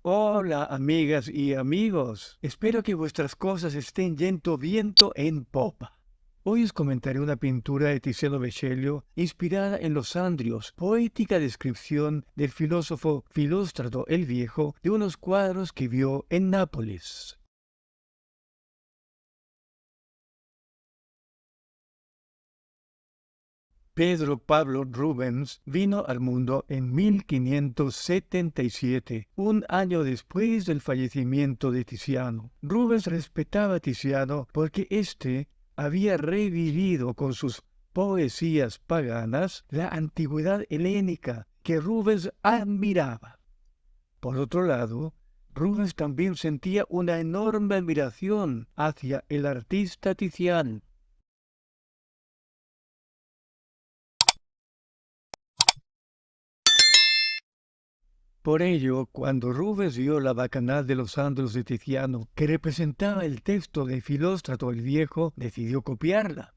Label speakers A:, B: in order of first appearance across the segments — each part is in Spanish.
A: Hola, amigas y amigos. Espero que vuestras cosas estén yendo viento en popa. Hoy os comentaré una pintura de Tiziano Vecellio inspirada en los Andrios, poética descripción del filósofo Filóstrato el Viejo de unos cuadros que vio en Nápoles. Pedro Pablo Rubens vino al mundo en 1577, un año después del fallecimiento de Tiziano. Rubens respetaba a Tiziano porque éste había revivido con sus poesías paganas la antigüedad helénica que Rubens admiraba. Por otro lado, Rubens también sentía una enorme admiración hacia el artista Tiziano. Por ello, cuando Rubens vio la Bacanal de los Andros de Tiziano, que representaba el texto de Filóstrato el Viejo, decidió copiarla.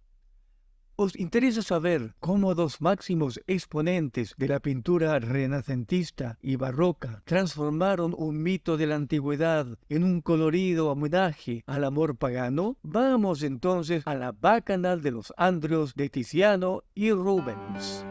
A: ¿Os interesa saber cómo dos máximos exponentes de la pintura renacentista y barroca transformaron un mito de la antigüedad en un colorido homenaje al amor pagano? Vamos entonces a la Bacanal de los Andros de Tiziano y Rubens.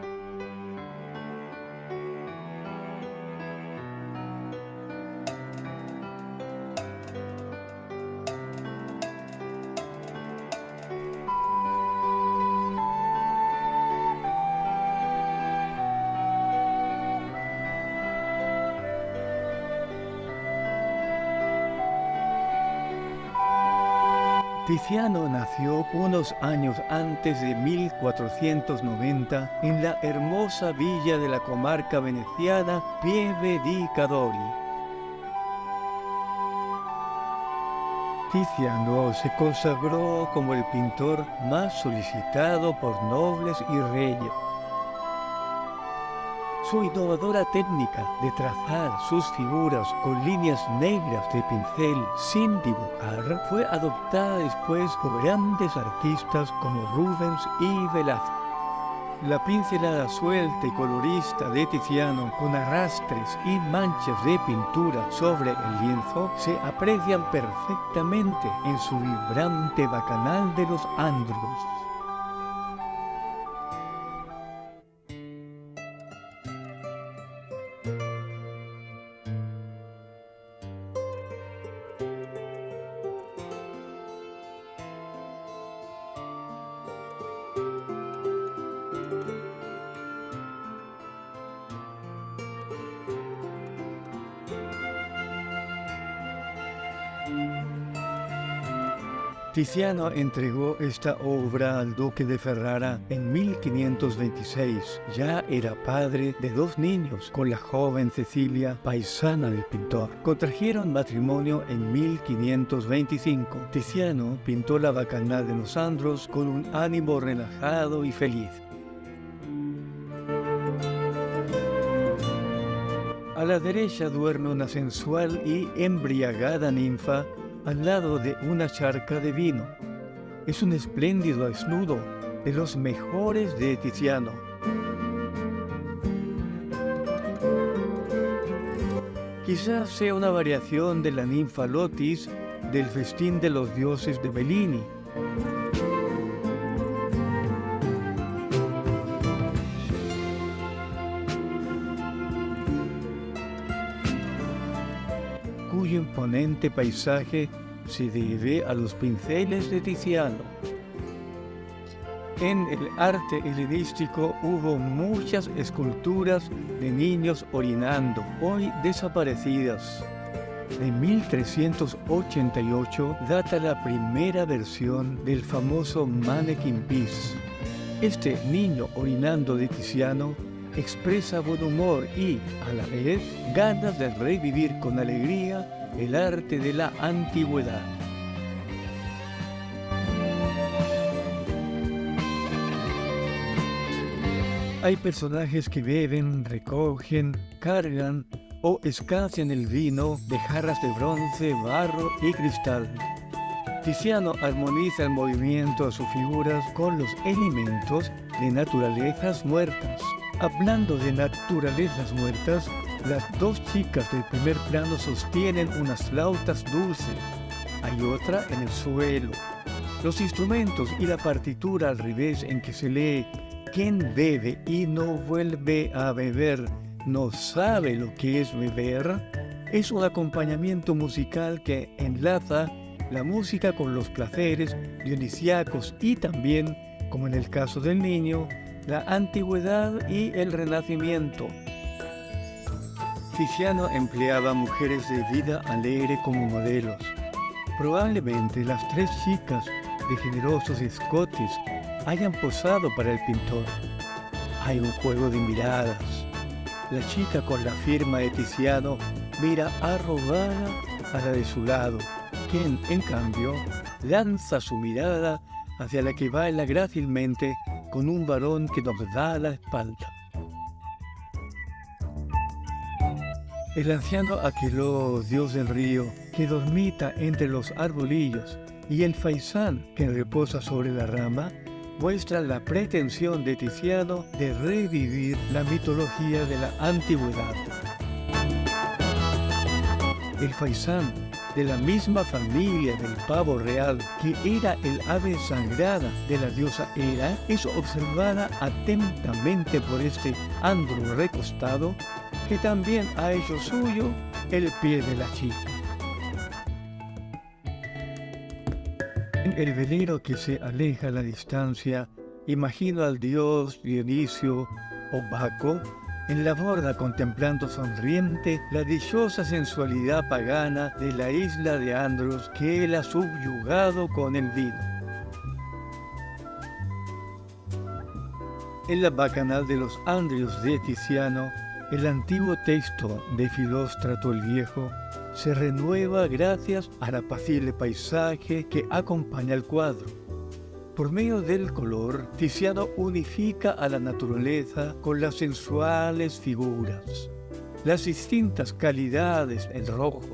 A: Tiziano nació unos años antes de 1490 en la hermosa villa de la comarca veneciana Pieve di Cadore. Tiziano se consagró como el pintor más solicitado por nobles y reyes. Su innovadora técnica de trazar sus figuras con líneas negras de pincel sin dibujar fue adoptada después por grandes artistas como Rubens y Velázquez. La pincelada suelta y colorista de Tiziano con arrastres y manchas de pintura sobre el lienzo se aprecian perfectamente en su vibrante Bacanal de los Andros. Tiziano entregó esta obra al duque de Ferrara en 1526. Ya era padre de dos niños con la joven Cecilia, paisana del pintor. Contrajeron matrimonio en 1525. Tiziano pintó la Bacanal de los Andros con un ánimo relajado y feliz. A la derecha duerme una sensual y embriagada ninfa al lado de una charca de vino. Es un espléndido desnudo de los mejores de Tiziano. Quizás sea una variación de la ninfa Lotis del Festín de los Dioses de Bellini. Cuyo imponente paisaje se debe a los pinceles de Tiziano. En el arte helenístico hubo muchas esculturas de niños orinando, hoy desaparecidas. De 1388 data la primera versión del famoso Mannequin Peace. Este niño orinando de Tiziano expresa buen humor y, a la vez, ganas de revivir con alegría el arte de la antigüedad. Hay personajes que beben, recogen, cargan o escancian el vino de jarras de bronce, barro y cristal. Tiziano armoniza el movimiento a sus figuras con los elementos de naturalezas muertas. Hablando de naturalezas muertas, Las dos chicas del primer plano sostienen unas flautas dulces. Hay otra en el suelo. Los instrumentos y la partitura al revés en que se lee "quien bebe y no vuelve a beber no sabe lo que es beber", es un acompañamiento musical que enlaza la música con los placeres dionisíacos y también, como en el caso del niño, la antigüedad y el renacimiento. Tiziano empleaba mujeres de vida alegre como modelos. Probablemente las tres chicas de generosos escotes hayan posado para el pintor. Hay un juego de miradas. La chica con la firma de Tiziano mira arrobada a la de su lado, quien, en cambio, lanza su mirada hacia la que baila grácilmente con un varón que nos da la espalda. El anciano Aqueloo, dios del río, que dormita entre los arbolillos, y el faisán que reposa sobre la rama, muestran la pretensión de Tiziano de revivir la mitología de la antigüedad. El faisán, de la misma familia del pavo real, que era el ave sagrada de la diosa Hera, es observada atentamente por este andro recostado, que también ha hecho suyo el pie de la chica. En el velero que se aleja a la distancia, imagino al dios Dionisio o Baco en la borda contemplando sonriente la dichosa sensualidad pagana de la isla de Andros que él ha subyugado con el vino. En la bacanal de los Andrios de Tiziano, el antiguo texto de Filóstrato el Viejo se renueva gracias al apacible paisaje que acompaña el cuadro. Por medio del color, Tiziano unifica a la naturaleza con las sensuales figuras. Las distintas calidades en rojos,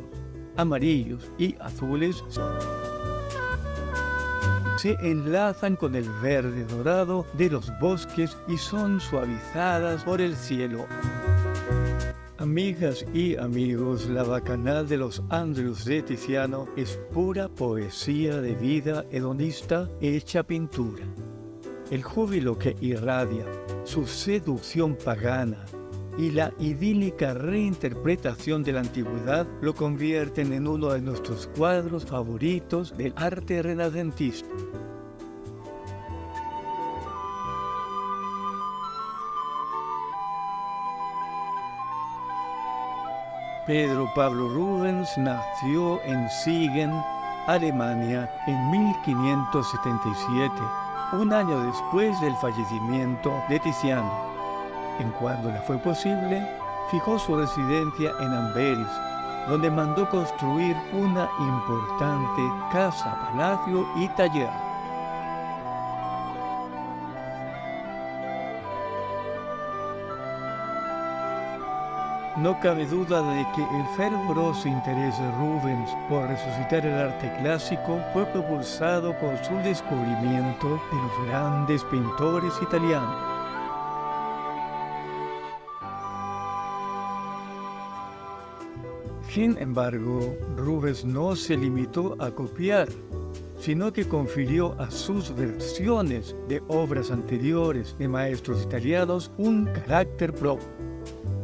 A: amarillos y azules se enlazan con el verde dorado de los bosques y son suavizadas por el cielo. Amigas y amigos, la bacanal de los Andrios de Tiziano es pura poesía de vida hedonista hecha pintura. El júbilo que irradia, su seducción pagana y la idílica reinterpretación de la antigüedad lo convierten en uno de nuestros cuadros favoritos del arte renacentista. Pedro Pablo Rubens nació en Siegen, Alemania, en 1577, un año después del fallecimiento de Tiziano. En cuanto le fue posible, fijó su residencia en Amberes, donde mandó construir una importante casa-palacio y taller. No cabe duda de que el fervoroso interés de Rubens por resucitar el arte clásico fue propulsado por su descubrimiento de los grandes pintores italianos. Sin embargo, Rubens no se limitó a copiar, sino que confirió a sus versiones de obras anteriores de maestros italianos un carácter propio.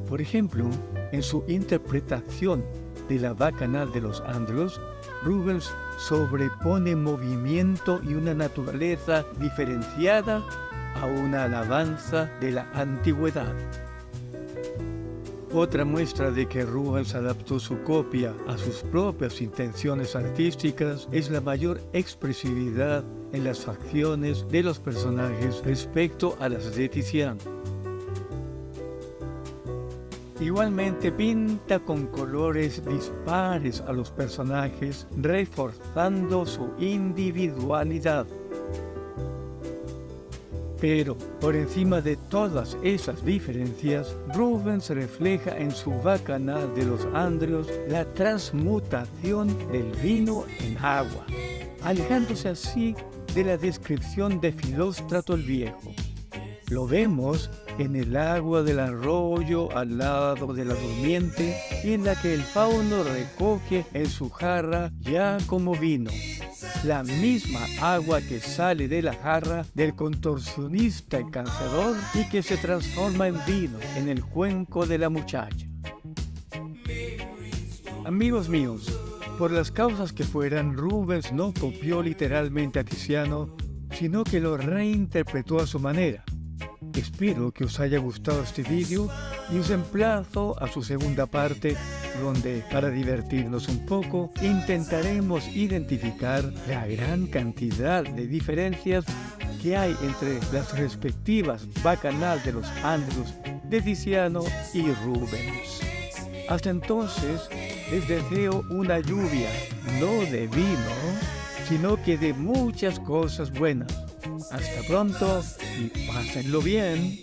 A: Por ejemplo, en su interpretación de la bacanal de los Andrios, Rubens sobrepone movimiento y una naturaleza diferenciada a una alabanza de la antigüedad. Otra muestra de que Rubens adaptó su copia a sus propias intenciones artísticas es la mayor expresividad en las facciones de los personajes respecto a las de Tiziano. Igualmente pinta con colores dispares a los personajes, reforzando su individualidad. Pero, por encima de todas esas diferencias, Rubens refleja en su bacanal de los Andrios la transmutación del vino en agua, alejándose así de la descripción de Filóstrato el Viejo. Lo vemos en el agua del arroyo al lado de la durmiente, en la que el fauno recoge en su jarra ya como vino. La misma agua que sale de la jarra del contorsionista encantador y que se transforma en vino en el cuenco de la muchacha. Amigos míos, por las causas que fueran, Rubens no copió literalmente a Tiziano, sino que lo reinterpretó a su manera. Espero que os haya gustado este vídeo y os emplazo a su segunda parte, donde, para divertirnos un poco, intentaremos identificar la gran cantidad de diferencias que hay entre las respectivas bacanales de los Andaluz de Tiziano y Rubens. Hasta entonces, les deseo una lluvia, no de vino, sino que de muchas cosas buenas. Hasta pronto y pásenlo bien.